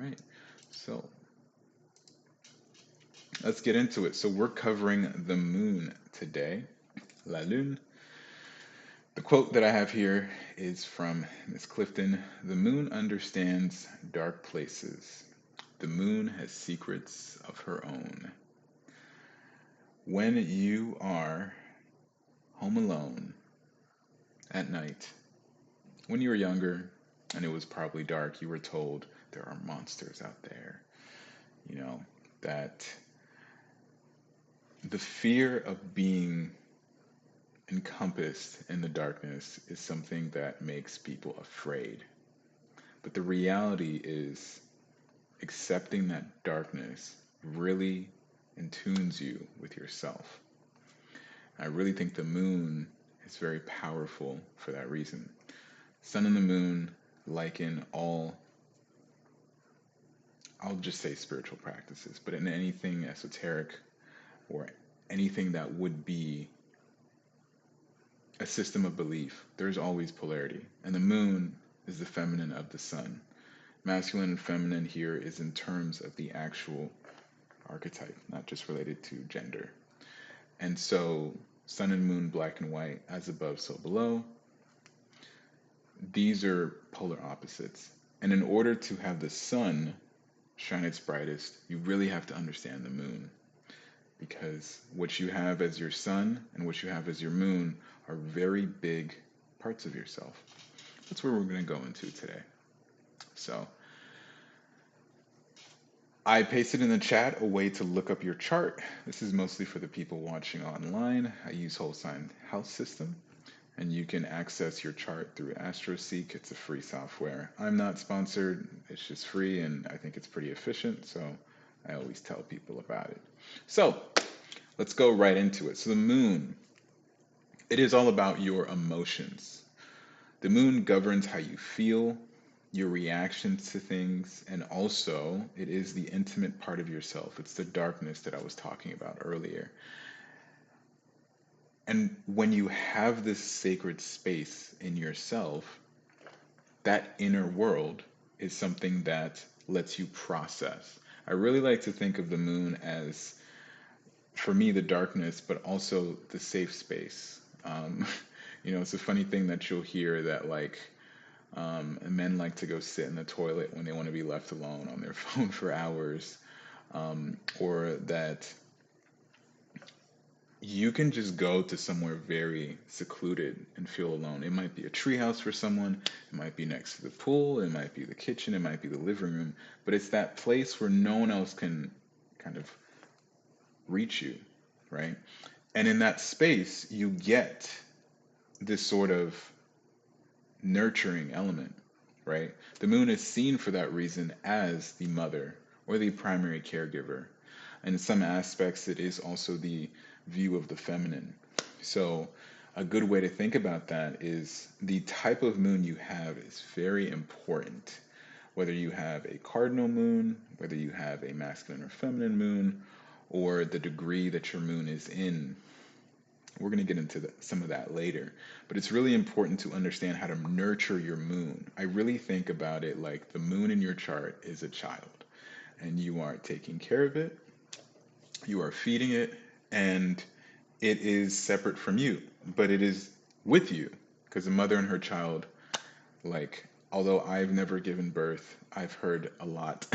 right. So let's get into it. So we're covering the moon today. La Lune. The quote that I have here is from Miss Clifton. The moon understands dark places. The moon has secrets of her own. When you are home alone at night, when you were younger and it was probably dark, you were told there are monsters out there, you know, that the fear of being encompassed in the darkness is something that makes people afraid. But the reality is accepting that darkness really intunes you with yourself. I really think the moon is very powerful for that reason. Sun and the moon, like in all, I'll just say spiritual practices, but in anything esoteric or anything that would be a system of belief, there's always polarity. And the moon is the feminine of the sun. Masculine and feminine here is in terms of the actual archetype, not just related to gender. And so, sun and moon, black and white, as above, so below, these are polar opposites. And in order to have the sun shine its brightest, you really have to understand the moon. Because what you have as your sun and what you have as your moon are very big parts of yourself. That's where we're going to go into today. So, I pasted in the chat a way to look up your chart. This is mostly for the people watching online. I use Whole Sign House System, and you can access your chart through AstroSeek. It's a free software. I'm not sponsored. It's just free, and I think it's pretty efficient, so I always tell people about it. So let's go right into it. So the moon, it is all about your emotions. The moon governs how you feel, your reactions to things, and also it is the intimate part of yourself. It's the darkness that I was talking about earlier. And when you have this sacred space in yourself, that inner world is something that lets you process. I really like to think of the moon as, for me, the darkness, but also the safe space. It's a funny thing that you'll hear that, like, men like to go sit in the toilet when they want to be left alone on their phone for hours, or that you can just go to somewhere very secluded and feel alone. It might be a treehouse for someone, it might be next to the pool, it might be the kitchen, it might be the living room, but it's that place where no one else can kind of reach you, right? And in that space, you get this sort of nurturing element, right? The moon is seen for that reason as the mother or the primary caregiver. And in some aspects, it is also the view of the feminine. So, a good way to think about that is the type of moon you have is very important. Whether you have a cardinal moon, whether you have a masculine or feminine moon, or the degree that your moon is in. We're going to get into some of that later. But it's really important to understand how to nurture your moon. I really think about it like the moon in your chart is a child, and you are taking care of it, you are feeding it, and it is separate from you, but it is with you. Because a mother and her child, like, although I've never given birth, I've heard a lot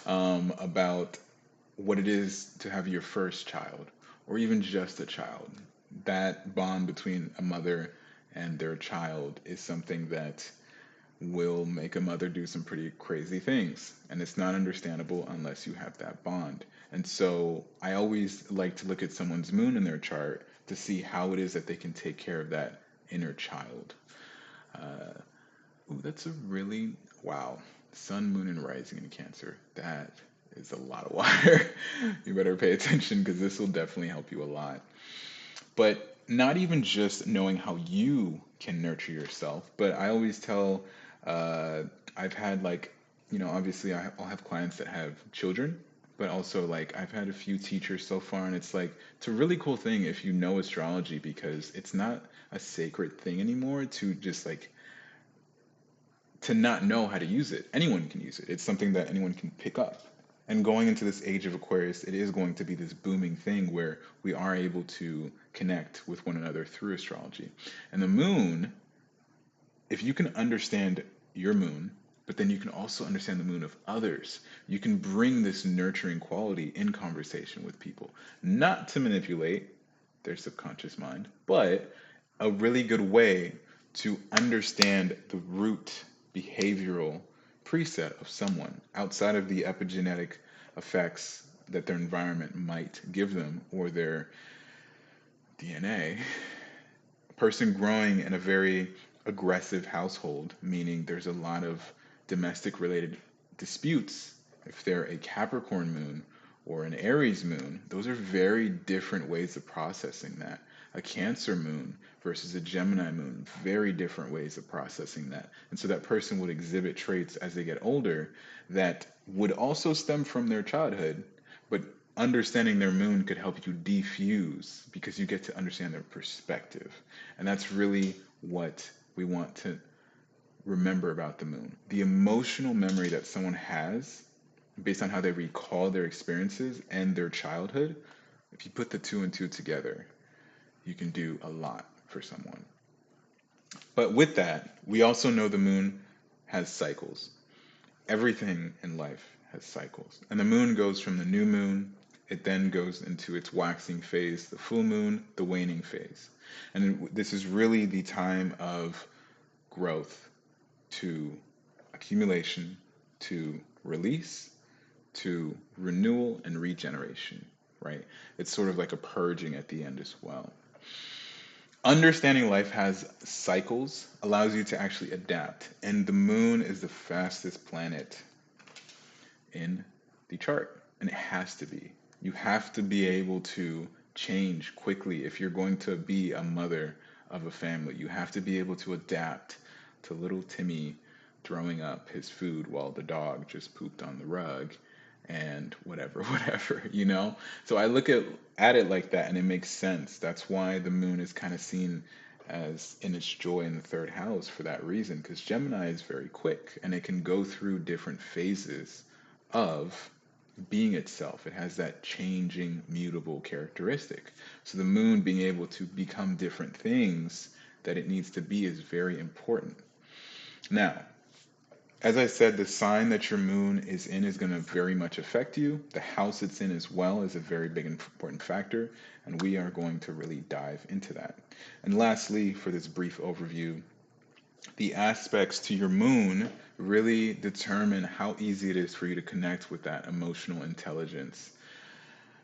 about what it is to have your first child, or even just a child. That bond between a mother and their child is something that will make a mother do some pretty crazy things. And it's not understandable unless you have that bond. And so I always like to look at someone's moon in their chart to see how it is that they can take care of that inner child. That's a really, wow. Sun, moon, and rising in Cancer. That is a lot of water. You better pay attention because this will definitely help you a lot. But not even just knowing how you can nurture yourself, but I always tell, uh, I've had like, obviously I'll have clients that have children, but also like I've had a few teachers so far, and it's like, it's a really cool thing if you know astrology because it's not a sacred thing anymore to just like to not know how to use it. Anyone can use it. It's something that anyone can pick up. And going into this age of Aquarius, it is going to be this booming thing where we are able to connect with one another through astrology. And the moon, if you can understand your moon, but then you can also understand the moon of others, you can bring this nurturing quality in conversation with people, not to manipulate their subconscious mind, but a really good way to understand the root behavioral preset of someone outside of the epigenetic effects that their environment might give them or their DNA. A person growing in a very aggressive household, meaning there's a lot of domestic related disputes. If they're a Capricorn moon or an Aries moon, those are very different ways of processing that. A Cancer moon versus a Gemini moon, very different ways of processing that. And so that person would exhibit traits as they get older that would also stem from their childhood, but understanding their moon could help you defuse because you get to understand their perspective. And that's really what we want to remember about the moon. The emotional memory that someone has based on how they recall their experiences and their childhood, if you put the two and two together, you can do a lot for someone. But with that, we also know the moon has cycles. Everything in life has cycles. And the moon goes from the new moon, it then goes into its waxing phase, the full moon, the waning phase. And this is really the time of growth to accumulation to release to renewal and regeneration, right? It's sort of like a purging at the end as well. Understanding life has cycles allows you to actually adapt, and the moon is the fastest planet in the chart, and it has to be. You have to be able to change quickly if you're going to be a mother of a family. You have to be able to adapt to little Timmy throwing up his food while the dog just pooped on the rug and whatever, whatever, you know? So I look at it like that and it makes sense. That's why the moon is kind of seen as in its joy in the third house for that reason, because Gemini is very quick and it can go through different phases of being itself. It has that changing, mutable characteristic. So the moon being able to become different things that it needs to be is very important. Now, as I said, the sign that your moon is in is going to very much affect you. The house it's in as well is a very big important factor, and we are going to really dive into that. And lastly, for this brief overview, the aspects to your moon really determine how easy it is for you to connect with that emotional intelligence.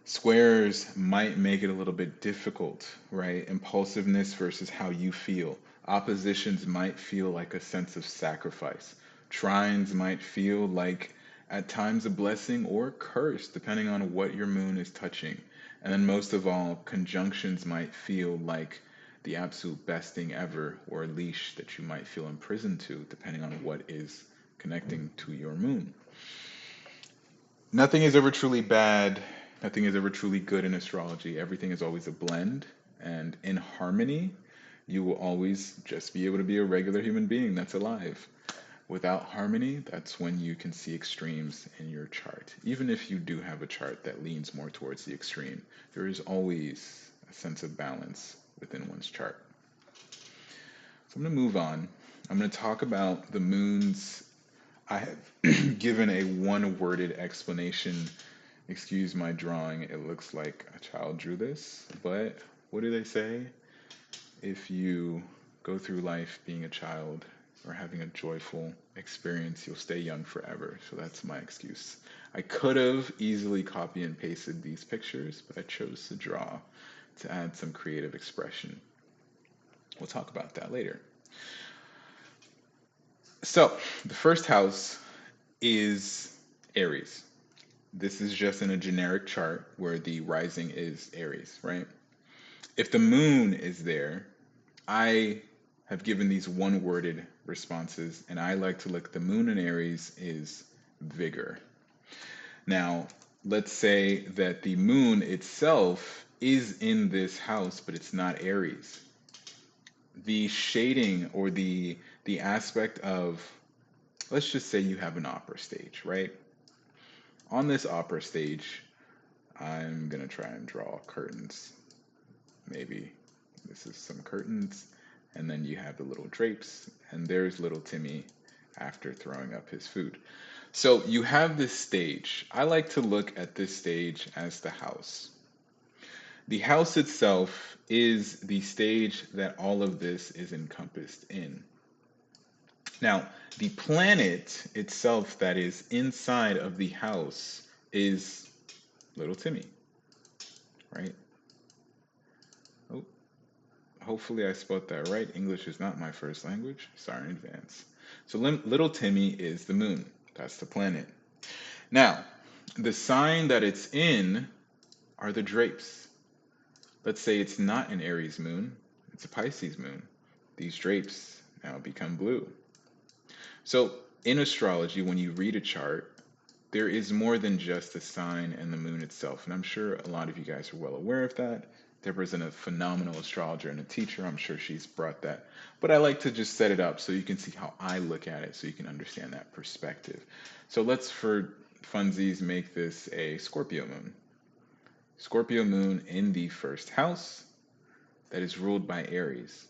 Squares might make it a little bit difficult, right? Impulsiveness versus how you feel. Oppositions might feel like a sense of sacrifice. Trines might feel like at times a blessing or a curse, depending on what your moon is touching. And then most of all, conjunctions might feel like the absolute best thing ever, or a leash that you might feel imprisoned to, depending on what is connecting to your moon. Nothing is ever truly bad. Nothing is ever truly good in astrology. Everything is always a blend. And in harmony, you will always just be able to be a regular human being that's alive. Without harmony, that's when you can see extremes in your chart. Even if you do have a chart that leans more towards the extreme, there is always a sense of balance within one's chart. So I'm going to move on. I'm going to talk about the moons. I have given a one-worded explanation. Excuse my drawing. It looks like a child drew this, but what do they say? If you go through life being a child or having a joyful experience, you'll stay young forever. So that's my excuse. I could have easily copy and pasted these pictures, but I chose to draw to add some creative expression. We'll talk about that later. So the first house is Aries. This is just in a generic chart where the rising is Aries, right? If the moon is there, I have given these one-worded responses, and I like to look, the moon in Aries is vigor. Now, let's say that the moon itself is in this house, but it's not Aries. The shading or the aspect of let's just say you have an opera stage, right? On this opera stage, I'm gonna try and draw curtains. Maybe this is some curtains, and then you have the little drapes, and there's little Timmy after throwing up his food. So you have this stage. I like to look at this stage as the house. The house itself is the stage that all of this is encompassed in. Now, the planet itself that is inside of the house is little Timmy, right? Oh, hopefully I spelled that right. English is not my first language. Sorry in advance. So little Timmy is the moon. That's the planet. Now, the sign that it's in are the drapes. Let's say it's not an Aries moon, it's a Pisces moon. These drapes now become blue. So in astrology, when you read a chart, there is more than just the sign and the moon itself. And I'm sure a lot of you guys are well aware of that. Deborah's a phenomenal astrologer and a teacher. I'm sure she's brought that. But I like to just set it up so you can see how I look at it so you can understand that perspective. So let's, for funsies, make this a Scorpio moon. Scorpio moon in the first house that is ruled by Aries.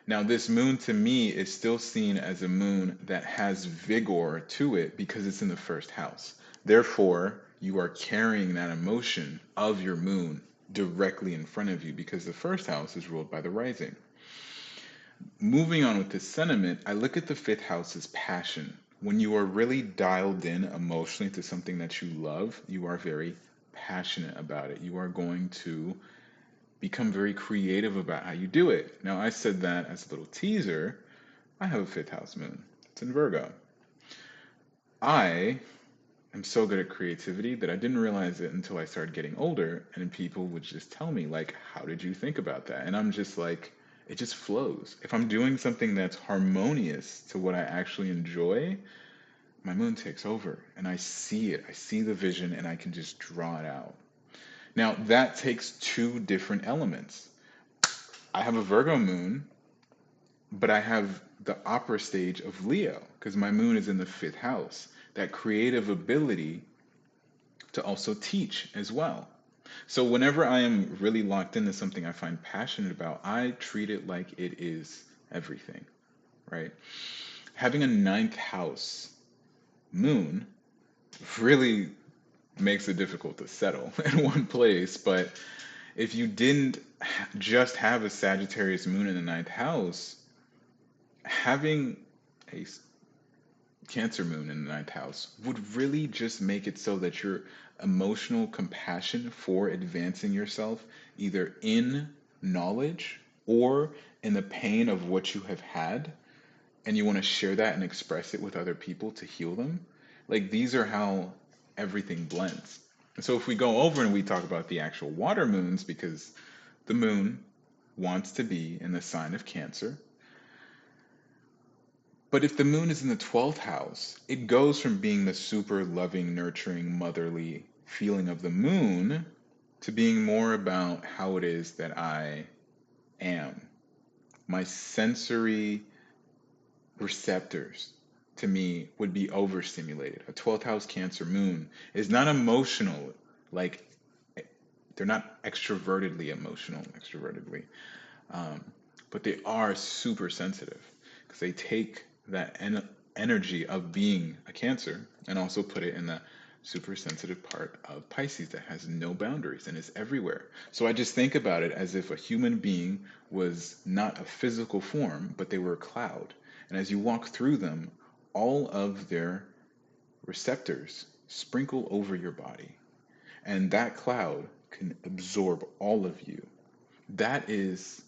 Now, this moon to me is still seen as a moon that has vigor to it because it's in the first house. Therefore, you are carrying that emotion of your moon directly in front of you because the first house is ruled by the rising. Moving on with this sentiment, I look at the fifth house as passion. When you are really dialed in emotionally to something that you love, you are very passionate about it. You are going to become very creative about how you do it. Now, I said that as a little teaser. I have a fifth house moon. It's in Virgo. I am so good at creativity that I didn't realize it until I started getting older, and people would just tell me, like, how did you think about that? And I'm just like, it just flows. If I'm doing something that's harmonious to what I actually enjoy, my moon takes over and I see it. I see the vision and I can just draw it out. Now, that takes two different elements. I have a Virgo moon, but I have the opera stage of Leo because my moon is in the fifth house. That creative ability to also teach as well. So whenever I am really locked into something I find passionate about, I treat it like it is everything, right? Having a ninth house moon really makes it difficult to settle in one place, but if you didn't just have a Sagittarius moon in the ninth house, having a Cancer moon in the ninth house would really just make it so that your emotional compassion for advancing yourself, either in knowledge or in the pain of what you have had, and you want to share that and express it with other people to heal them. Like these are how everything blends. And so if we go over and we talk about the actual water moons, because the moon wants to be in the sign of Cancer. But if the moon is in the 12th house, it goes from being the super loving, nurturing, motherly feeling of the moon to being more about how it is that I am. My sensory receptors to me would be overstimulated. A 12th house Cancer moon is not emotional, like they're not extrovertedly emotional, extrovertedly, um, but they are super sensitive because they take that energy of being a Cancer and also put it in the super sensitive part of Pisces that has no boundaries and is everywhere. So I just think about it as if a human being was not a physical form, but they were a cloud. And as you walk through them, all of their receptors sprinkle over your body. And that cloud can absorb all of you. That is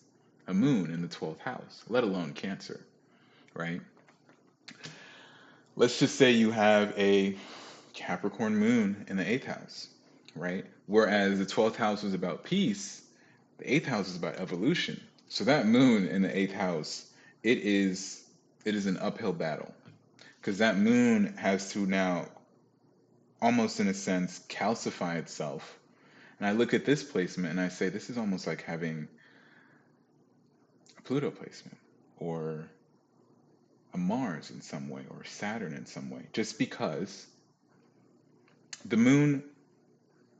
a moon in the 12th house, let alone Cancer, right? Let's just say you have a Capricorn moon in the 8th house, right? Whereas the 12th house was about peace, the 8th house is about evolution. So that moon in the 8th house, it is an uphill battle because that moon has to now almost in a sense calcify itself. And I look at this placement and I say this is almost like having a Pluto placement or a Mars in some way or Saturn in some way, just because the moon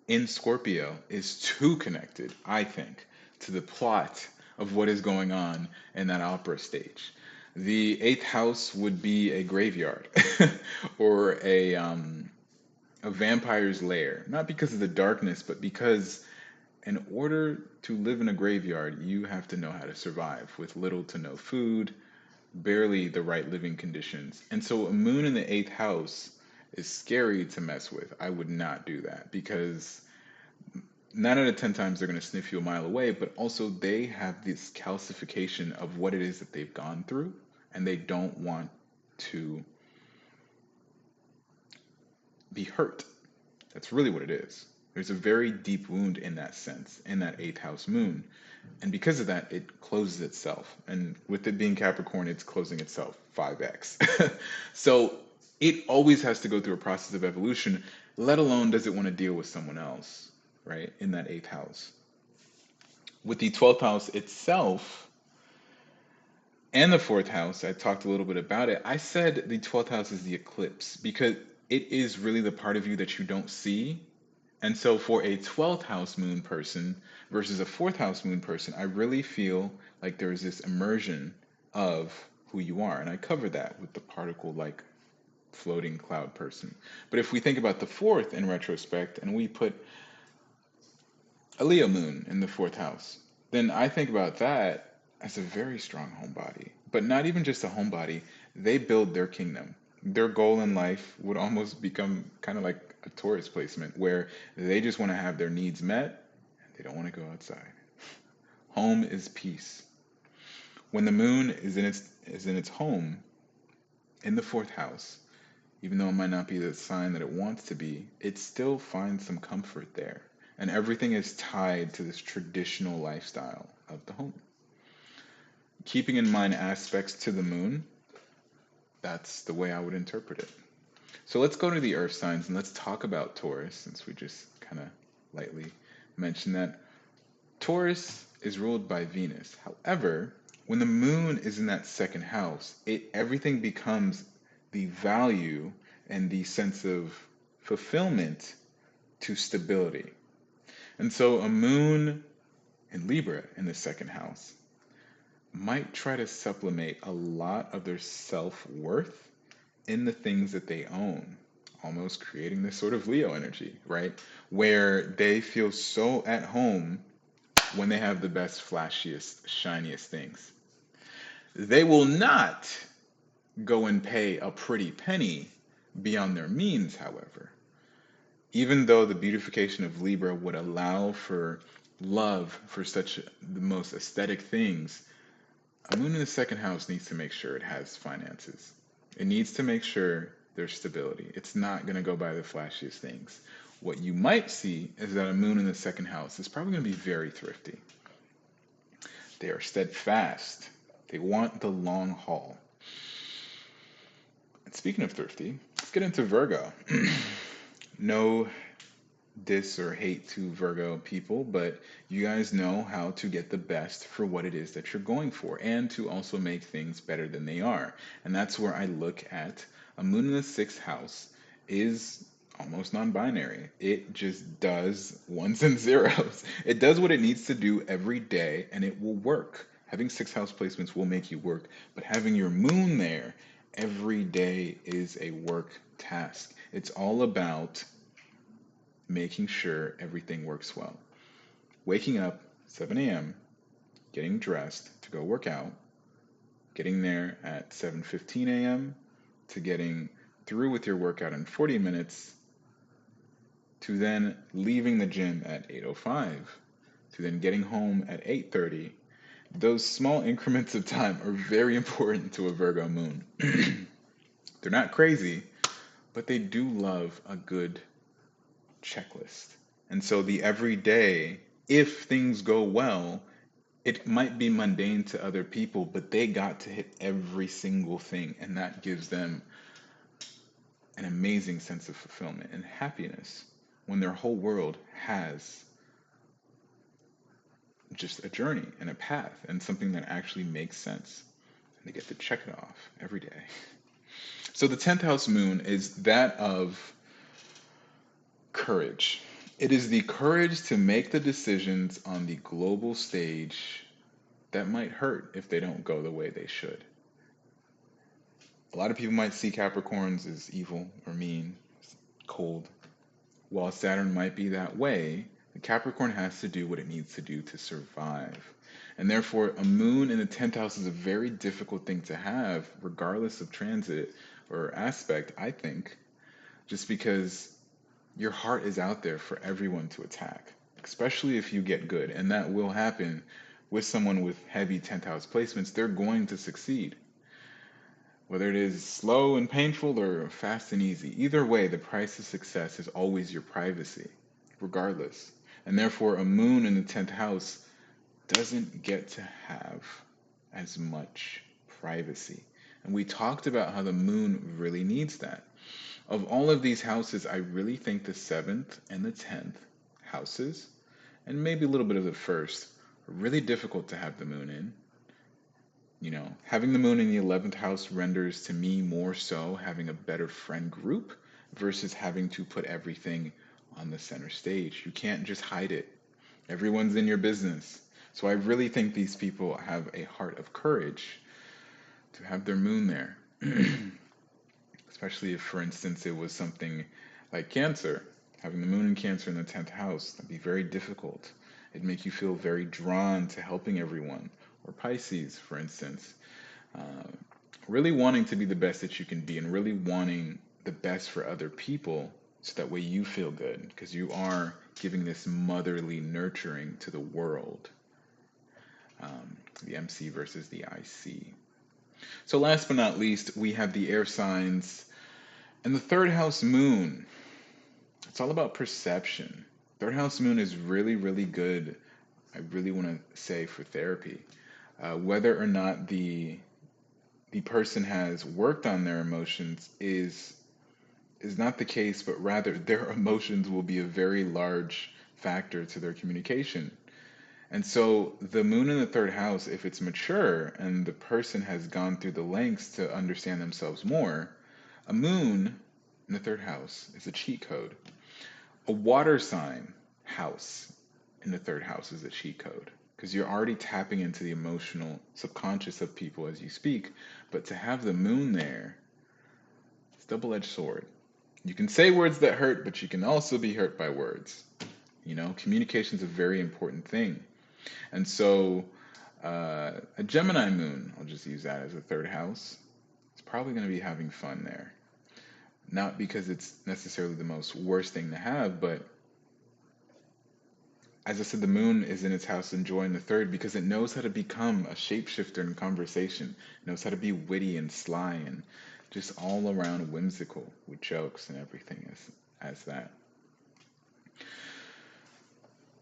in Scorpio is too connected, I think, to the plot of what is going on in that opera stage. The eighth house would be a graveyard or a vampire's lair, not because of the darkness, but because in order to live in a graveyard, you have to know how to survive with little to no food, barely the right living conditions. And so a moon in the eighth house is scary to mess with. I would not do that because 9 out of 10 times they're going to sniff you a mile away, but also they have this calcification of what it is that they've gone through, and they don't want to be hurt. That's really what it is. There's a very deep wound in that sense, in that eighth house moon. And because of that, it closes itself. And with it being Capricorn, it's closing itself 5x. So it always has to go through a process of evolution, let alone does it want to deal with someone else, right, in that eighth house. With the 12th house itself and the fourth house, I talked a little bit about it. I said the 12th house is the eclipse because it is really the part of you that you don't see. And so for a 12th house moon person versus a fourth house moon person, I really feel like there's this immersion of who you are. And I covered that with the particle like floating cloud person. But if we think about the fourth in retrospect and we put a Leo moon in the fourth house, then I think about that as a very strong homebody. But not even just a homebody, they build their kingdom. Their goal in life would almost become kind of like a Taurus placement where they just want to have their needs met and they don't want to go outside. Home is peace. When the moon is in its home in the fourth house, even though it might not be the sign that it wants to be, it still finds some comfort there. And everything is tied to this traditional lifestyle of the home. Keeping in mind aspects to the moon, that's the way I would interpret it. So let's go to the earth signs and let's talk about Taurus, since we just kind of lightly mentioned that. Taurus is ruled by Venus. However, when the moon is in that second house, everything becomes the value and the sense of fulfillment to stability. And so a moon in Libra in the second house might try to supplement a lot of their self-worth in the things that they own, almost creating this sort of Leo energy, right? Where they feel so at home when they have the best, flashiest, shiniest things. They will not go and pay a pretty penny beyond their means, however. Even though the beautification of Libra would allow for love for such the most aesthetic things, a moon in the second house needs to make sure it has finances. It needs to make sure there's stability. It's not going to go by the flashiest things. What you might see is that a moon in the second house is probably going to be very thrifty. They are steadfast. They want the long haul. And speaking of thrifty, let's get into Virgo. No diss or hate to Virgo people, but you guys know how to get the best for what it is that you're going for and to also make things better than they are. And that's where I look at a moon in the sixth house is almost non-binary. It just does ones and zeros. It does what it needs to do every day and it will work. Having sixth house placements will make you work, but having your moon there every day is a work task. It's all about making sure everything works well. Waking up 7 a.m., getting dressed to go work out, getting there at 7:15 a.m., to getting through with your workout in 40 minutes, to then leaving the gym at 8:05, to then getting home at 8:30. Those small increments of time are very important to a Virgo moon. They're not crazy, but they do love a good checklist. And so the everyday, if things go well, it might be mundane to other people, but they got to hit every single thing. And that gives them an amazing sense of fulfillment and happiness when their whole world has just a journey and a path and something that actually makes sense. and they get to check it off every day. So the 10th house moon is that of courage. It is the courage to make the decisions on the global stage that might hurt if they don't go the way they should. A lot of people might see Capricorns as evil or mean, cold. While Saturn might be that way, the Capricorn has to do what it needs to do to survive. And therefore, a moon in the 10th house is a very difficult thing to have, regardless of transit or aspect, I think, just because your heart is out there for everyone to attack, especially if you get good. And that will happen with someone with heavy 10th house placements. They're going to succeed. Whether it is slow and painful or fast and easy, either way, the price of success is always your privacy, regardless. And therefore, a moon in the 10th house doesn't get to have as much privacy. And we talked about how the moon really needs that. Of all of these houses, I really think the 7th and the 10th houses, and maybe a little bit of the first, are really difficult to have the moon in. You know, having the moon in the 11th house renders to me more so having a better friend group versus having to put everything on the center stage. You can't just hide it. Everyone's in your business. So I really think these people have a heart of courage to have their moon there. Especially if, for instance, it was something like Cancer. Having the moon in Cancer in the 10th house, that'd be very difficult. It'd make you feel very drawn to helping everyone. Or Pisces, for instance. Uh, really wanting to be the best that you can be and really wanting the best for other people so that way you feel good because you are giving this motherly nurturing to the world. The MC versus the IC. So last but not least, we have the air signs and the third house moon. It's all about perception. Third house moon is really, really good. I really want to say for therapy. Whether or not the person has worked on their emotions is not the case, but rather their emotions will be a very large factor to their communication. And so the moon in the third house, if it's mature and the person has gone through the lengths to understand themselves more, a moon in the third house is a cheat code. A water sign house in the third house is a cheat code because you're already tapping into the emotional subconscious of people as you speak. But to have the moon there, it's a double-edged sword. You can say words that hurt, but you can also be hurt by words. You know, communication is a very important thing. And so a Gemini moon, I'll just use that as a third house, it's probably going to be having fun there. Not because it's necessarily the most worst thing to have, but as I said, the moon is in its house enjoying the third because it knows how to become a shapeshifter in conversation. It knows how to be witty and sly and just all around whimsical with jokes and everything as that.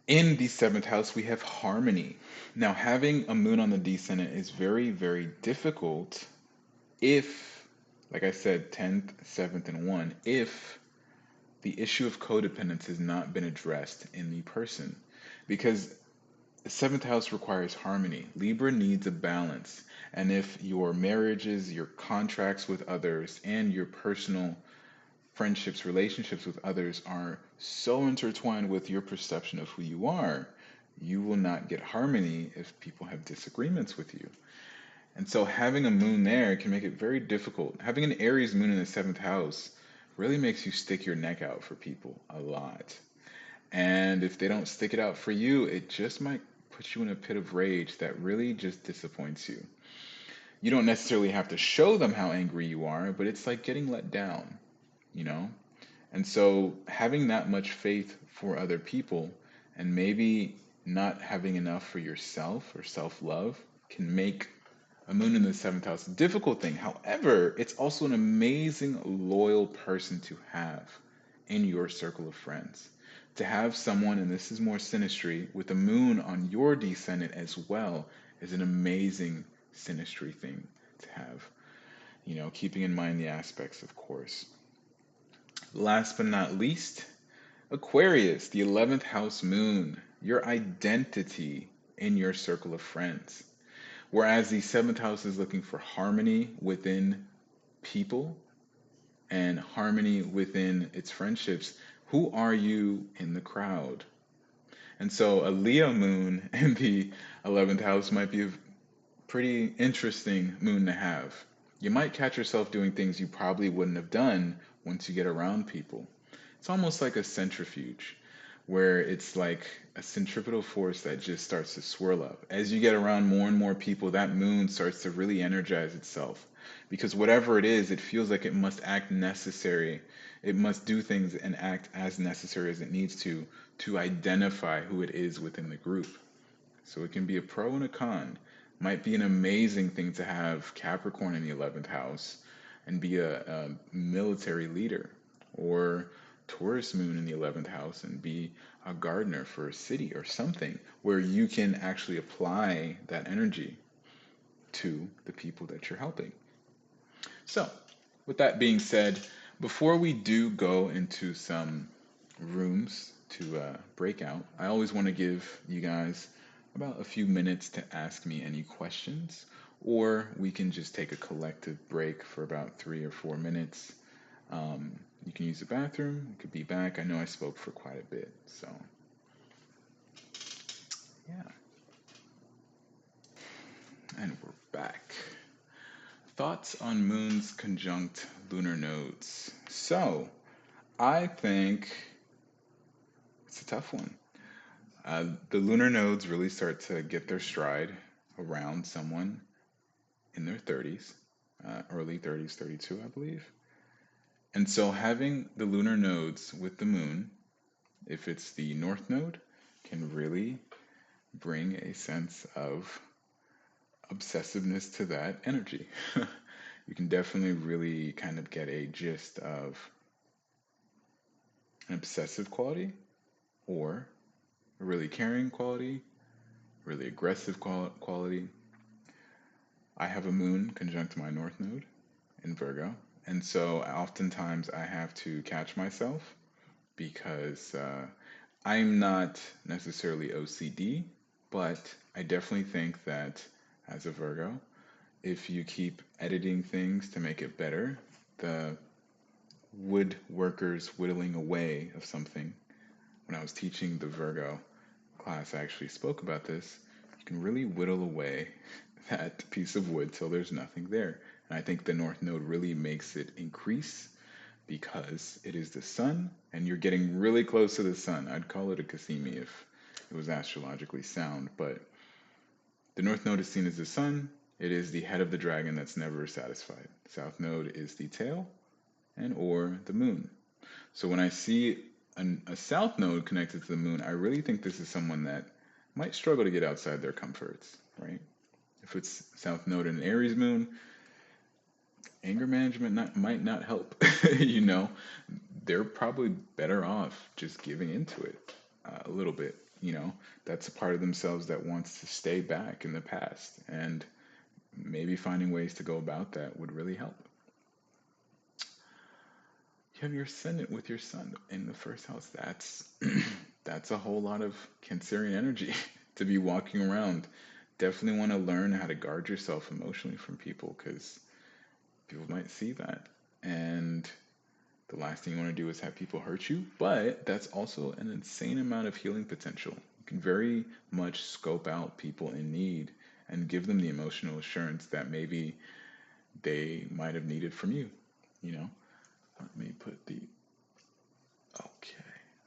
In the seventh house, we have harmony. Now, having a moon on the descendant is very, very difficult if, like I said, 10th, 7th, and 1, if the issue of codependence has not been addressed in the person. Because the seventh house requires harmony. Libra needs a balance. And if your marriages, your contracts with others, and your personal friendships, relationships with others are so intertwined with your perception of who you are, you will not get harmony if people have disagreements with you. And so having a moon there can make it very difficult. Having an Aries moon in the seventh house really makes you stick your neck out for people a lot. And if they don't stick it out for you, it just might put you in a pit of rage that really just disappoints you. You don't necessarily have to show them how angry you are, but it's like getting let down, you know? And so having that much faith for other people and maybe not having enough for yourself or self-love can make a moon in the seventh house a difficult thing. However, it's also an amazing loyal person to have in your circle of friends. To have someone, and this is more synastry, with a moon on your descendant as well is an amazing synastry thing to have. You know, keeping in mind the aspects, of course. Last but not least, Aquarius, the 11th house moon, your identity in your circle of friends. Whereas the seventh house is looking for harmony within people and harmony within its friendships. Who are you in the crowd? And so a Leo moon in the 11th house might be a pretty interesting moon to have. You might catch yourself doing things you probably wouldn't have done once you get around people. It's almost like a centrifuge, where it's like a centripetal force that just starts to swirl up. As you get around more and more people, that moon starts to really energize itself. Because whatever it is, it feels like it must act necessary. It must do things and act as necessary as it needs to identify who it is within the group. So it can be a pro and a con. Might be an amazing thing to have Capricorn in the 11th house and be a military leader, or Taurus moon in the 11th house and be a gardener for a city or something where you can actually apply that energy to the people that you're helping. So, with that being said, before we do go into some rooms to break out, I always want to give you guys about a few minutes to ask me any questions, or we can just take a collective break for about 3 or 4 minutes. You can use the bathroom, you could be back. I know I spoke for quite a bit, so yeah. And we're back. Thoughts on moons conjunct lunar nodes. So, I think it's a tough one. The lunar nodes really start to get their stride around someone in their 30s, early 30s, 32, I believe. And so having the lunar nodes with the moon, if it's the north node, can really bring a sense of obsessiveness to that energy. You can definitely really kind of get a gist of an obsessive quality or a really caring quality, really aggressive quality. I have a moon conjunct my north node in Virgo, and so oftentimes I have to catch myself because I'm not necessarily OCD, but I definitely think that as a Virgo, if you keep editing things to make it better, the woodworkers whittling away of something. When I was teaching the Virgo class, I actually spoke about this. You can really whittle away that piece of wood till there's nothing there. And I think the North Node really makes it increase because it is the sun and you're getting really close to the sun. I'd call it a Cassimi if it was astrologically sound, but the North Node is seen as the sun. It is the head of the dragon that's never satisfied. South Node is the tail and or the moon. So when I see a South Node connected to the moon, I really think this is someone that might struggle to get outside their comforts, right? If it's South Node and Aries moon, anger management might not help. you know, they're probably better off just giving into it a little bit. That's a part of themselves that wants to stay back in the past, and maybe finding ways to go about that would really help. You have your ascendant with your sun in the first house. That's a whole lot of Cancerian energy to be walking around. Definitely want to learn how to guard yourself emotionally from people because people might see that. And the last thing you want to do is have people hurt you, but that's also an insane amount of healing potential. You can very much scope out people in need and give them the emotional assurance that maybe they might have needed from you, you know? Let me put the. Okay.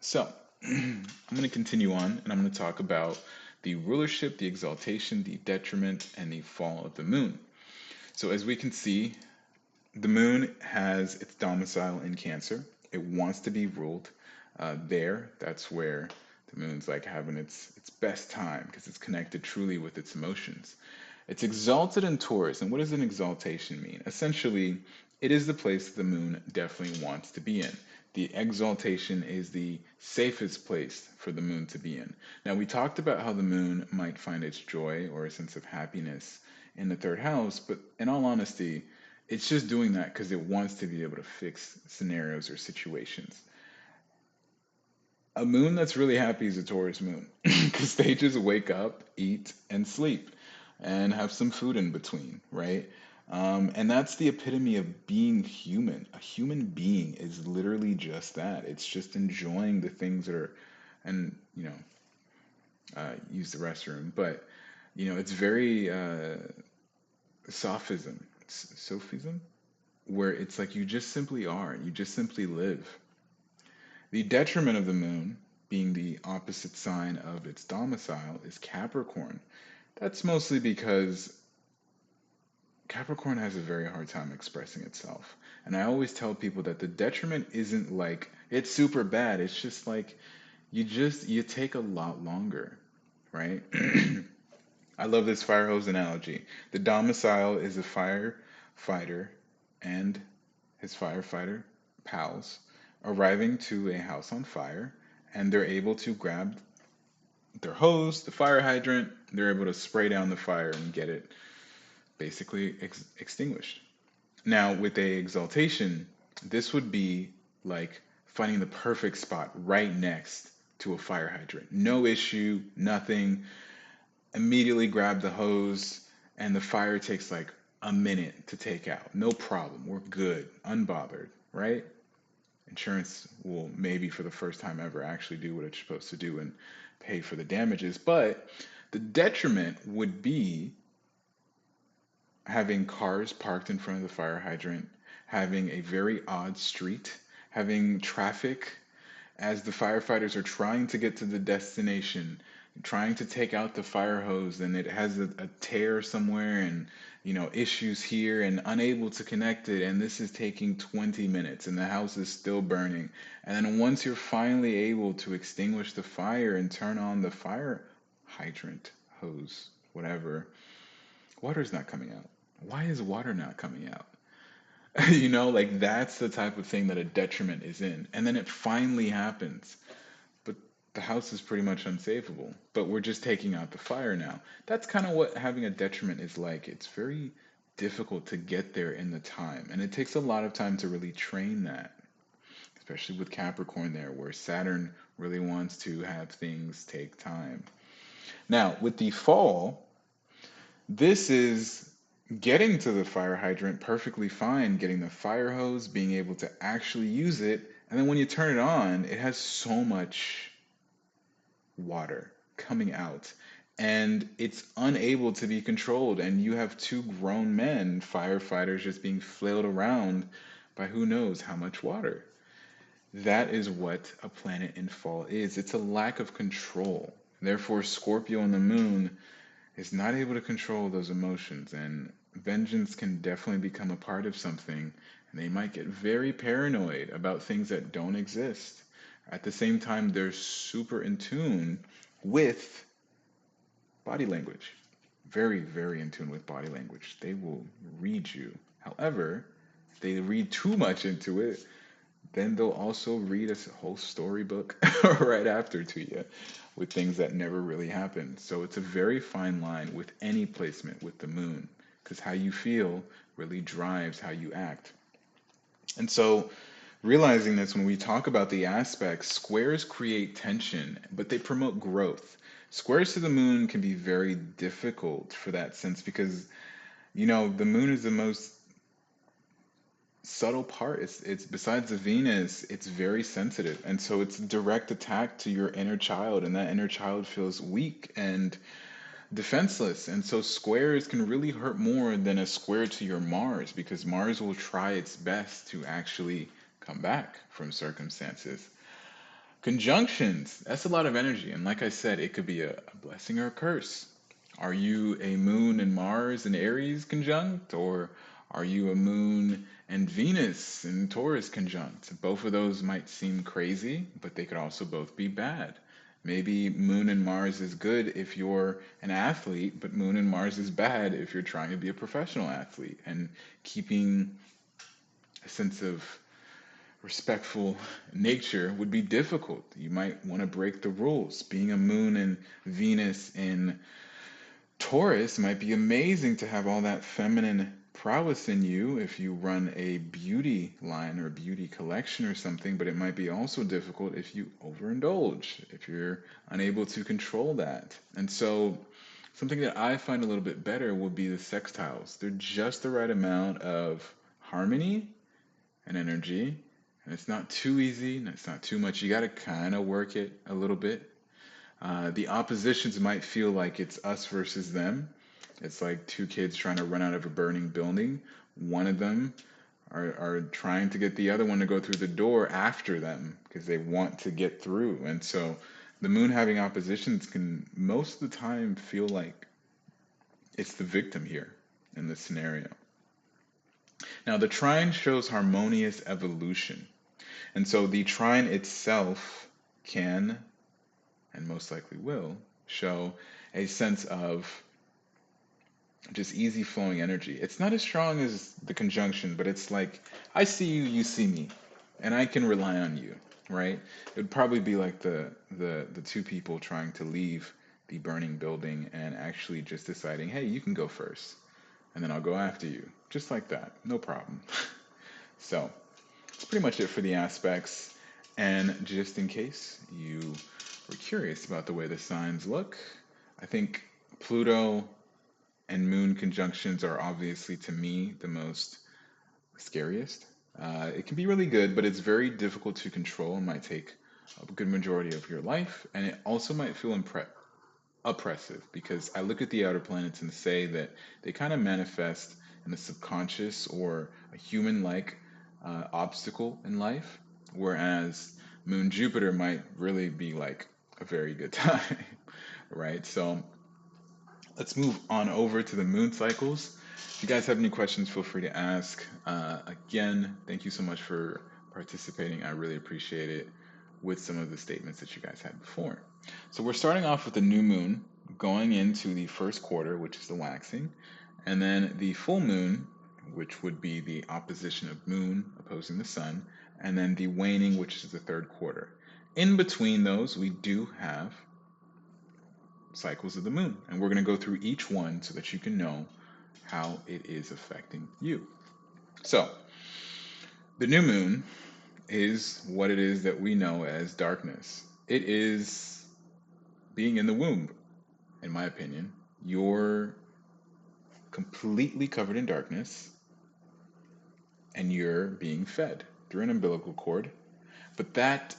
So, I'm going to continue on and I'm going to talk about the rulership, the exaltation, the detriment, and the fall of the moon. So, as we can see, the moon has its domicile in Cancer. It wants to be ruled there. That's where the moon's like having its best time because it's connected truly with its emotions. It's exalted in Taurus. And what does an exaltation mean? Essentially, it is the place the moon definitely wants to be in. The exaltation is the safest place for the moon to be in. Now, we talked about how the moon might find its joy or a sense of happiness in the third house, but in all honesty, it's just doing that because it wants to be able to fix scenarios or situations. A moon that's really happy is a Taurus moon because they just wake up, eat, and sleep. and have some food in between, right? And that's the epitome of being human. A human being is literally just that. It's just enjoying the things that are, and use the restroom. But it's very sophism, where it's like you just simply are. You just simply live. The detriment of the moon, being the opposite sign of its domicile, is Capricorn. That's mostly because Capricorn has a very hard time expressing itself. And I always tell people that the detriment isn't like it's super bad. It's just like you take a lot longer, right? I love this fire hose analogy. The domicile is a firefighter and his firefighter pals arriving to a house on fire, and they're able to grab their hose, the fire hydrant, they're able to spray down the fire and get it basically extinguished. Now, with a exaltation, this would be like finding the perfect spot right next to a fire hydrant. No issue, nothing. Immediately grab the hose, and the fire takes like a minute to take out. No problem. We're good, unbothered, right? Insurance will maybe for the first time ever actually do what it's supposed to do and pay for the damages. But the detriment would be having cars parked in front of the fire hydrant, having a very odd street, having traffic as the firefighters are trying to get to the destination, trying to take out the fire hose, and it has a tear somewhere and issues here and unable to connect it, and this is taking 20 minutes and the house is still burning. And then once you're finally able to extinguish the fire and turn on the fire hydrant, hose, whatever, water's not coming out. Why is water not coming out? Like that's the type of thing that a detriment is in. And then it finally happens. But the house is pretty much unsavable. But we're just taking out the fire now. That's kind of what having a detriment is like. It's very difficult to get there in the time. And it takes a lot of time to really train that, especially with Capricorn there, where Saturn really wants to have things take time. Now, with the fall, this is getting to the fire hydrant perfectly fine, getting the fire hose, being able to actually use it, and then when you turn it on, it has so much water coming out, and it's unable to be controlled, and you have two grown men, firefighters, just being flailed around by who knows how much water. That is what a planet in fall is. It's a lack of control. Therefore, Scorpio and the moon is not able to control those emotions, and vengeance can definitely become a part of something, and they might get very paranoid about things that don't exist. At the same time, they're super in tune with body language. Very, very in tune with body language. They will read you. However, if they read too much into it, then they'll also read a whole storybook right after to you with things that never really happened. So it's a very fine line with any placement with the moon, because how you feel really drives how you act. And so realizing this, when we talk about the aspects, squares create tension, but they promote growth. Squares to the moon can be very difficult for that sense because, the moon is the most subtle part. It's besides the Venus, it's very sensitive. And so it's a direct attack to your inner child, and that inner child feels weak and defenseless. And so squares can really hurt more than a square to your Mars, because Mars will try its best to actually come back from circumstances. Conjunctions, that's a lot of energy. And like I said, it could be a blessing or a curse. Are you a moon and Mars and Aries conjunct, or are you a moon and Venus and Taurus conjunct? Both of those might seem crazy, but they could also both be bad. Maybe Moon and Mars is good if you're an athlete, but Moon and Mars is bad if you're trying to be a professional athlete. And keeping a sense of respectful nature would be difficult. You might want to break the rules. Being a Moon and Venus in Taurus might be amazing to have all that feminine prowess in you if you run a beauty line or a beauty collection or something, but it might be also difficult if you overindulge, if you're unable to control that. And so Something that I find a little bit better would be the sextiles. They're just the right amount of harmony and energy, and it's not too easy, and it's not too much. You got to kind of work it a little bit. The oppositions might feel like it's us versus them. It's like two kids trying to run out of a burning building. One of them are trying to get the other one to go through the door after them because they want to get through. And so the moon having oppositions can most of the time feel like it's the victim here in this scenario. Now, the trine shows harmonious evolution. And so the trine itself can, and most likely will, show a sense of just easy flowing energy. It's not as strong as the conjunction, but it's like, I see you, you see me, and I can rely on you, right? It would probably be like the two people trying to leave the burning building and actually just deciding, hey, you can go first, and then I'll go after you. Just like that, no problem. So that's pretty much it for the aspects. And just in case you were curious about the way the signs look, I think Pluto and moon conjunctions are obviously, to me, the most scariest. It can be really good, but it's very difficult to control and might take a good majority of your life. And it also might feel oppressive because I look at the outer planets and say that they kind of manifest in a subconscious or a human like obstacle in life, whereas Moon Jupiter might really be like a very good time, right? So let's move on over to the moon cycles. If you guys have any questions, feel free to ask. Again, thank you so much for participating. I really appreciate it with some of the statements that you guys had before. So we're starting off with the new moon going into the first quarter, which is the waxing, and then the full moon, which would be the opposition of moon opposing the sun, and then the waning, which is the third quarter. In between those, we do have cycles of the moon, and we're going to go through each one so that you can know how it is affecting you. So, the new moon is what it is that we know as darkness. It is being in the womb, in my opinion. You're completely covered in darkness and you're being fed through an umbilical cord. But that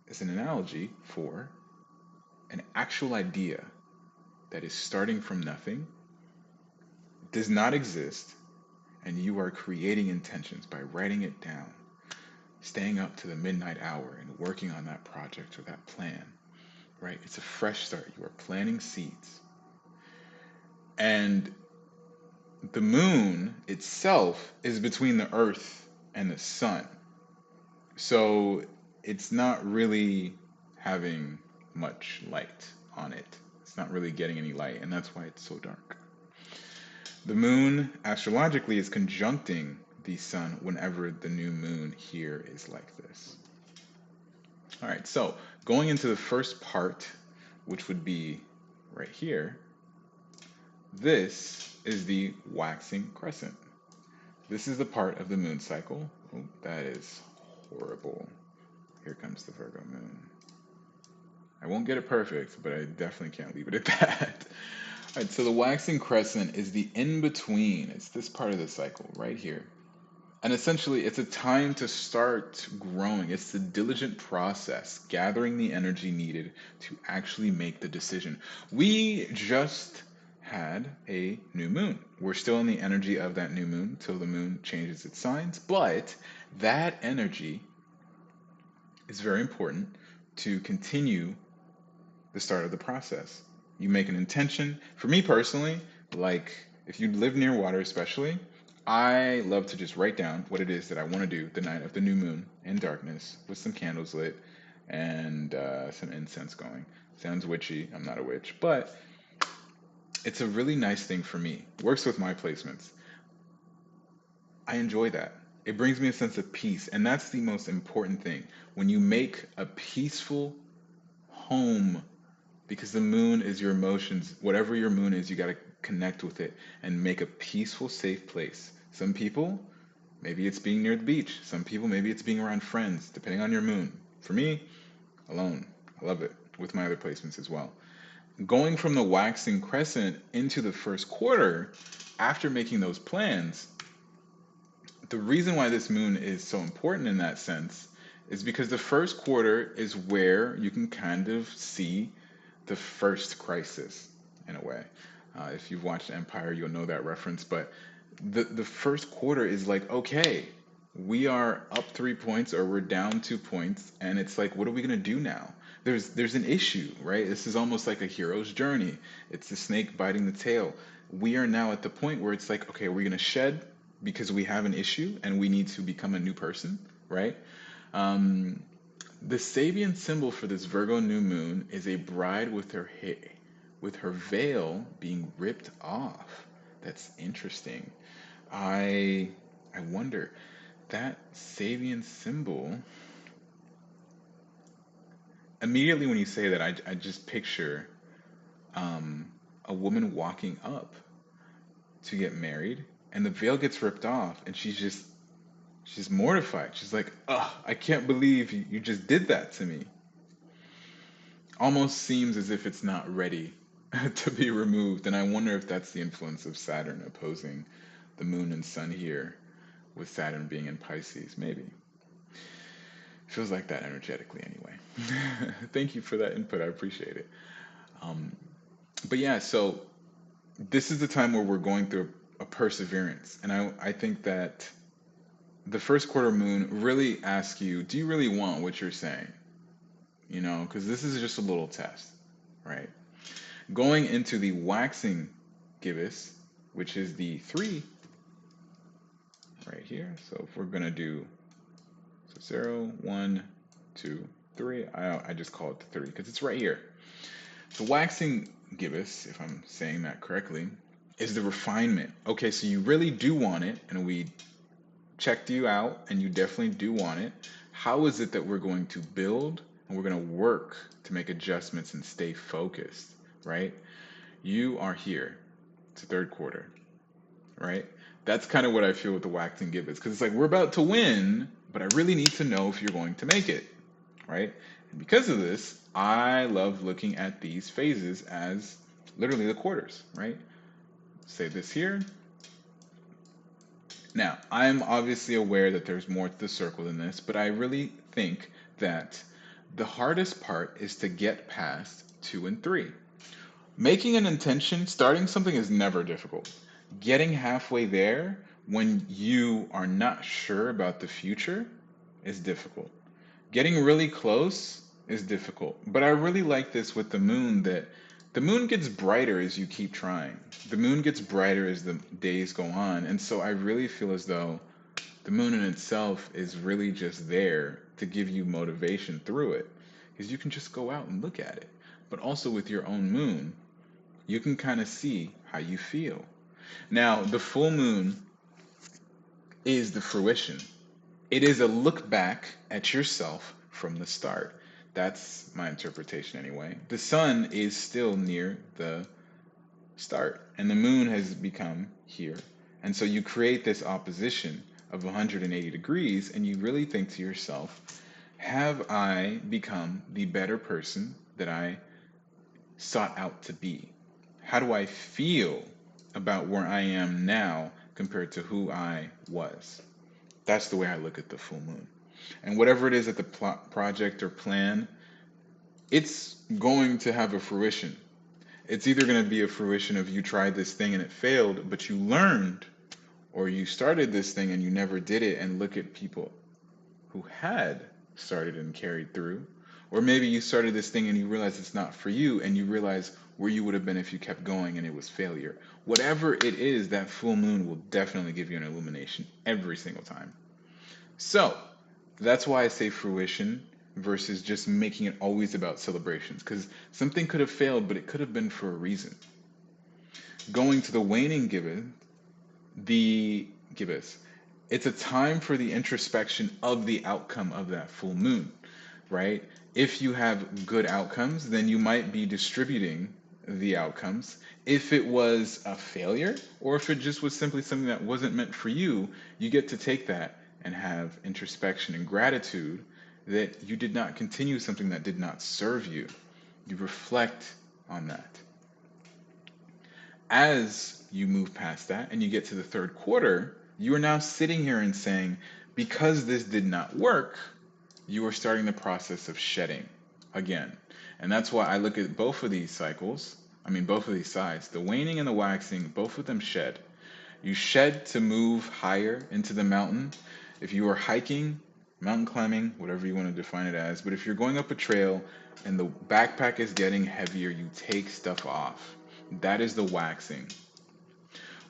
is an analogy for an actual idea that is starting from nothing, does not exist, and you are creating intentions by writing it down, staying up to the midnight hour and working on that project or that plan, right? It's a fresh start. You are planting seeds. And the moon itself is between the earth and the sun. So it's not really having much light on it. It's not really getting any light, and that's why it's so dark. The moon astrologically is conjuncting the sun whenever the new moon here is like this. All right, so going into the first part, which would be right here, this is the waxing crescent. This is the part of the moon cycle. Oh, that is horrible. Here comes the Virgo moon. I won't get it perfect, but I definitely can't leave it at that. All right, so the waxing crescent is the in-between. It's this part of the cycle right here. And essentially, it's a time to start growing. It's the diligent process, gathering the energy needed to actually make the decision. We just had a new moon. We're still in the energy of that new moon till the moon changes its signs, but that energy is very important to continue the start of the process. You make an intention. For me personally, like if you live near water especially, I love to just write down what it is that I want to do the night of the new moon in darkness with some candles lit and some incense going. Sounds witchy. I'm not a witch, but it's a really nice thing for me. Works with my placements. I enjoy that. It brings me a sense of peace, and that's the most important thing. When you make a peaceful home, because the moon is your emotions, whatever your moon is, you got to connect with it and make a peaceful, safe place. Some people, maybe it's being near the beach. Some people, maybe it's being around friends, depending on your moon. For me, alone. I love it, with my other placements as well. going from the waxing crescent into the first quarter, after making those plans, the reason why this moon is so important in that sense is because the first quarter is where you can kind of see the first crisis in a way. If you've watched Empire, you'll know that reference. But the first quarter is like, okay, we are up 3 points or we're down 2 points, and it's like, what are we gonna do now? There's an issue, right? This is almost like a hero's journey. It's the snake biting the tail. We are now at the point where it's like, okay, we're gonna shed because we have an issue and we need to become a new person, right? Um, the Sabian symbol for this Virgo new moon is a bride with with her veil being ripped off. That's interesting. I I wonder that Sabian symbol. Immediately when you say that, I just picture um, a woman walking up to get married, and the veil gets ripped off, and she's mortified. She's like, "Ugh, I can't believe you just did that to me." Almost seems as if it's not ready to be removed. And I wonder if that's the influence of Saturn opposing the moon and sun here, with Saturn being in Pisces. Maybe. Feels like that energetically anyway. Thank you for that input. I appreciate it. Um, but yeah, so this is the time where we're going through a perseverance. And I think that the first quarter moon really asks you, do you really want what you're saying? You know, because this is just a little test, right? Going into the waxing gibbous, which is the 3 right here. So if we're gonna do so 0, 1, 2, 3, I just call it the 3 because it's right here. The waxing gibbous, if I'm saying that correctly, is the refinement. Okay, so you really do want it, and we checked you out, and you definitely do want it. How is it that we're going to build and we're going to work to make adjustments and stay focused, right? You are here. It's the third quarter, right? That's kind of what I feel with the waxing gibbous, because it's like we're about to win, but I really need to know if you're going to make it, right? And because of this, I love looking at these phases as literally the quarters, right? Say this here. Now, I'm obviously aware that there's more to the circle than this, but I really think that the hardest part is to get past 2 and 3. Making an intention, starting something is never difficult. Getting halfway there when you are not sure about the future is difficult. Getting really close is difficult. But I really like this with the moon, that the moon gets brighter as you keep trying. The moon gets brighter as the days go on. And so I really feel as though the moon in itself is really just there to give you motivation through it. Because you can just go out and look at it. But also with your own moon, you can kind of see how you feel. Now, the full moon is the fruition. It is a look back at yourself from the start. That's my interpretation anyway. The sun is still near the start, and the moon has become here. And so you create this opposition of 180 degrees, and you really think to yourself, have I become the better person that I sought out to be? How do I feel about where I am now compared to who I was? That's the way I look at the full moon. And whatever it is that the project or plan, it's going to have a fruition. It's either going to be a fruition of you tried this thing and it failed, but you learned, or you started this thing and you never did it, and look at people who had started and carried through. Or maybe you started this thing and you realize it's not for you, and you realize where you would have been if you kept going and it was failure. Whatever it is, that full moon will definitely give you an illumination every single time. So that's why I say fruition versus just making it always about celebrations, because something could have failed, but it could have been for a reason. Going to the waning gibbous, it's a time for the introspection of the outcome of that full moon, right? If you have good outcomes, then you might be distributing the outcomes. If it was a failure, or if it just was simply something that wasn't meant for you, you get to take that and have introspection and gratitude that you did not continue something that did not serve you. You reflect on that. As you move past that and you get to the third quarter, you are now sitting here and saying, because this did not work, you are starting the process of shedding again. And that's why I look at both of these cycles, both of these sides, the waning and the waxing, both of them shed. You shed to move higher into the mountain. If you are hiking, mountain climbing, whatever you want to define it as, but if you're going up a trail and the backpack is getting heavier, you take stuff off. That is the waxing.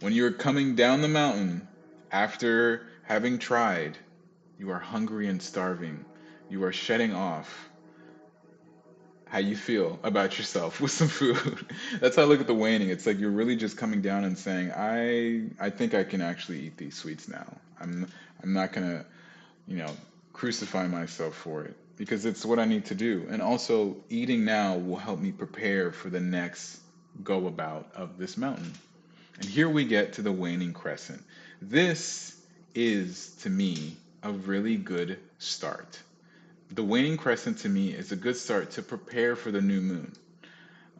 When you're coming down the mountain after having tried, you are hungry and starving. You are shedding off how you feel about yourself with some food. That's how I look at the waning. It's like you're really just coming down and saying, I think I can actually eat these sweets now. I'm not gonna, you know, crucify myself for it because it's what I need to do. And also eating now will help me prepare for the next go about of this mountain. And here we get to the waning crescent. This is to me a really good start. The waning crescent to me is a good start to prepare for the new moon.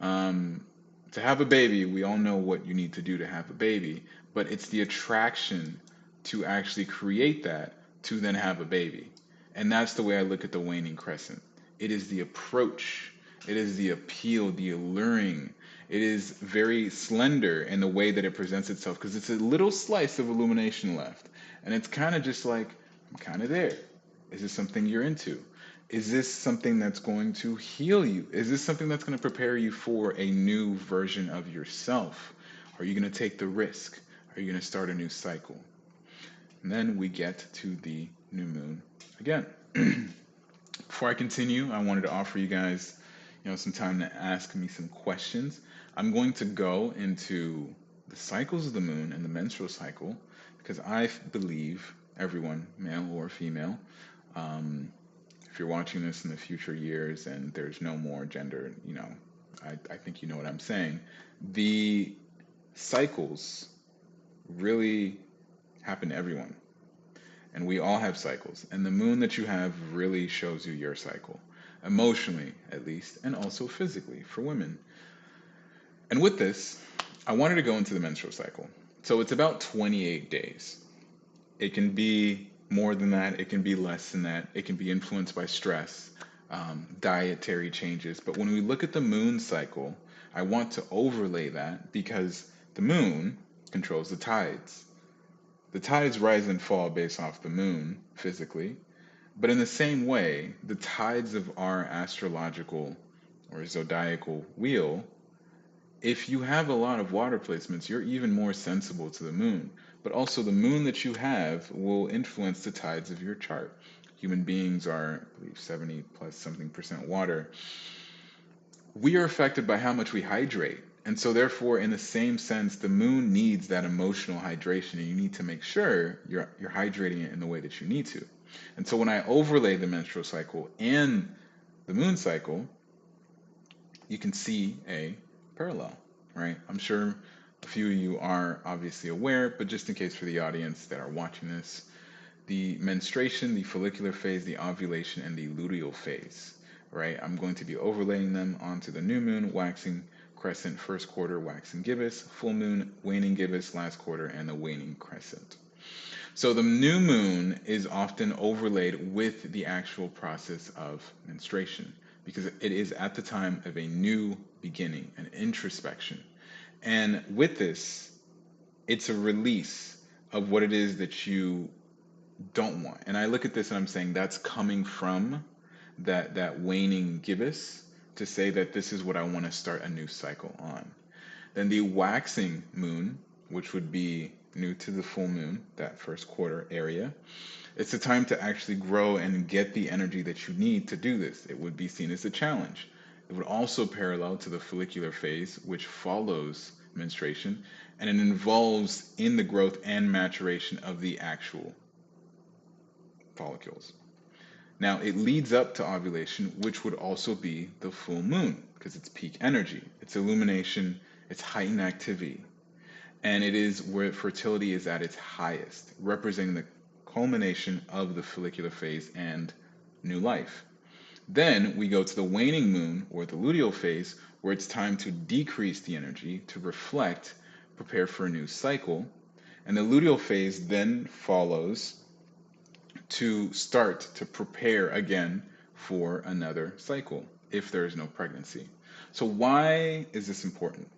Um, to have a baby, we all know what you need to do to have a baby, but it's the attraction to actually create that to then have a baby. And that's the way I look at the waning crescent. It is the approach, it is the appeal, the alluring. It is very slender in the way that it presents itself because it's a little slice of illumination left. And it's kind of just like, I'm kind of there. Is this something you're into? Is this something that's going to heal you? Is this something that's going to prepare you for a new version of yourself? Are you going to take the risk? Are you going to start a new cycle? And then we get to the new moon again. Before I continue, I wanted to offer you guys, some time to ask me some questions. I'm going to go into the cycles of the moon and the menstrual cycle because I believe everyone, male or female, if you're watching this in the future years and there's no more gender, I think you know what I'm saying. The cycles really happen to everyone. And we all have cycles. And the moon that you have really shows you your cycle, emotionally at least, and also physically for women. And with this, I wanted to go into the menstrual cycle. So it's about 28 days. It can be more than that, it can be less than that, it can be influenced by stress, dietary changes. But when we look at the moon cycle, I want to overlay that because the moon controls the tides. The tides rise and fall based off the moon physically, but in the same way, the tides of our astrological or zodiacal wheel, if you have a lot of water placements, you're even more sensible to the moon. But also, the moon that you have will influence the tides of your chart. Human beings are, I believe, 70 plus something percent water. We are affected by how much we hydrate. And so, therefore, in the same sense, the moon needs that emotional hydration, and you need to make sure you're hydrating it in the way that you need to. And so, when I overlay the menstrual cycle and the moon cycle, you can see a parallel, right? I'm sure a few of you are obviously aware, but just in case for the audience that are watching this, the menstruation, the follicular phase, the ovulation, and the luteal phase, right? I'm going to be overlaying them onto the new moon, waxing crescent, first quarter, waxing gibbous, full moon, waning gibbous, last quarter, and the waning crescent. So the new moon is often overlaid with the actual process of menstruation because it is at the time of a new beginning, an introspection. And with this, it's a release of what it is that you don't want. And I look at this and I'm saying that's coming from that waning gibbous to say that this is what I want to start a new cycle on. Then the waxing moon, which would be new to the full moon, that first quarter area, it's a time to actually grow and get the energy that you need to do this. It would be seen as a challenge. It would also parallel to the follicular phase, which follows menstruation, and it involves in the growth and maturation of the actual follicles. Now, it leads up to ovulation, which would also be the full moon, because it's peak energy, it's illumination, it's heightened activity, and it is where fertility is at its highest, representing the culmination of the follicular phase and new life. Then we go to the waning moon or the luteal phase, where it's time to decrease the energy, to reflect, prepare for a new cycle. And the luteal phase then follows to start to prepare again for another cycle if there is no pregnancy. So, why is this important?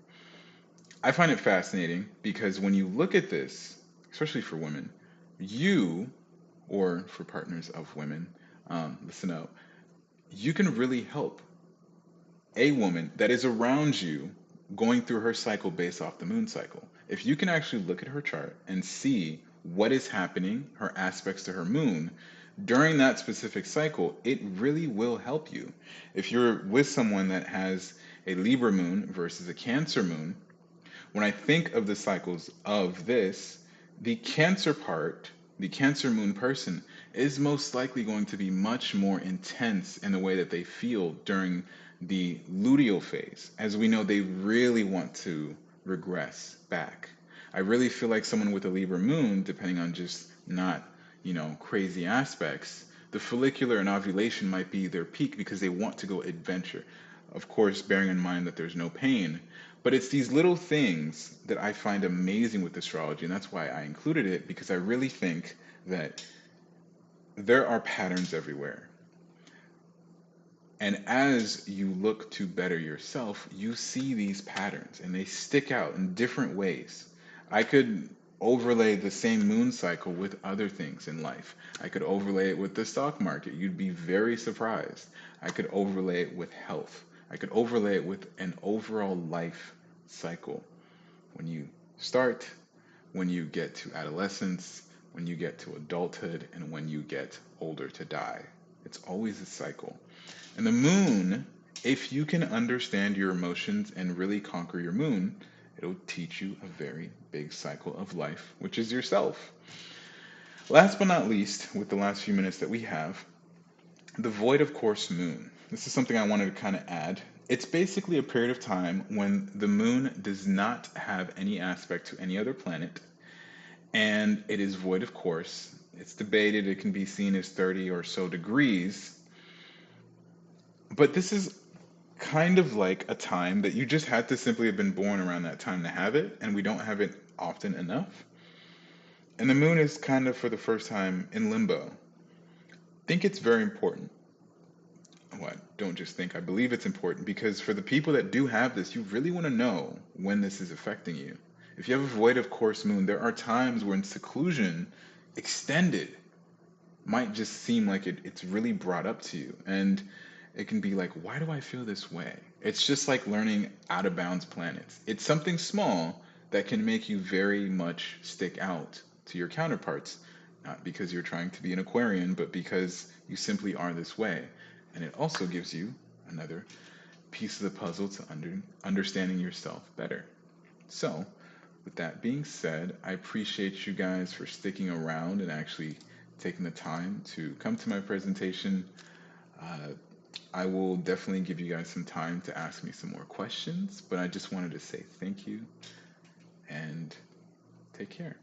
I find it fascinating because when you look at this, especially for women, you, or for partners of women, listen up, you can really help a woman that is around you going through her cycle based off the moon cycle. If you can actually look at her chart and see what is happening, her aspects to her moon during that specific cycle, it really will help you. If you're with someone that has a Libra moon versus a Cancer moon, when I think of the cycles of this, the Cancer part, the Cancer moon person, is most likely going to be much more intense in the way that they feel during the luteal phase. As we know, they really want to regress back. I really feel like someone with a Libra moon, depending on just not, crazy aspects, the follicular and ovulation might be their peak because they want to go adventure. Of course, bearing in mind that there's no pain, but it's these little things that I find amazing with astrology, and that's why I included it, because I really think that there are patterns everywhere. And as you look to better yourself, you see these patterns and they stick out in different ways. I could overlay the same moon cycle with other things in life. I could overlay it with the stock market. You'd be very surprised. I could overlay it with health. I could overlay it with an overall life cycle. When you start, when you get to adolescence, when you get to adulthood, and when you get older to die. It's always a cycle. And the moon, if you can understand your emotions and really conquer your moon, it'll teach you a very big cycle of life, which is yourself. Last but not least, with the last few minutes that we have, the void of course moon. This is something I wanted to kind of add. It's basically a period of time when the moon does not have any aspect to any other planet, and it is void of course. It's debated, it can be seen as 30 or so degrees, but this is kind of like a time that you just had to simply have been born around that time to have it, and we don't have it often enough. And the moon is kind of for the first time in limbo. I think it's very important. Well, don't just think, I believe it's important because for the people that do have this, you really want to know when this is affecting you. If you have a void of course moon, there are times when seclusion extended might just seem like it's really brought up to you. And it can be like, why do I feel this way? It's just like learning out of bounds planets. It's something small that can make you very much stick out to your counterparts, not because you're trying to be an Aquarian, but because you simply are this way. And it also gives you another piece of the puzzle to understanding yourself better. So, with that being said, I appreciate you guys for sticking around and actually taking the time to come to my presentation. Uh, I will definitely give you guys some time to ask me some more questions, but I just wanted to say thank you and take care.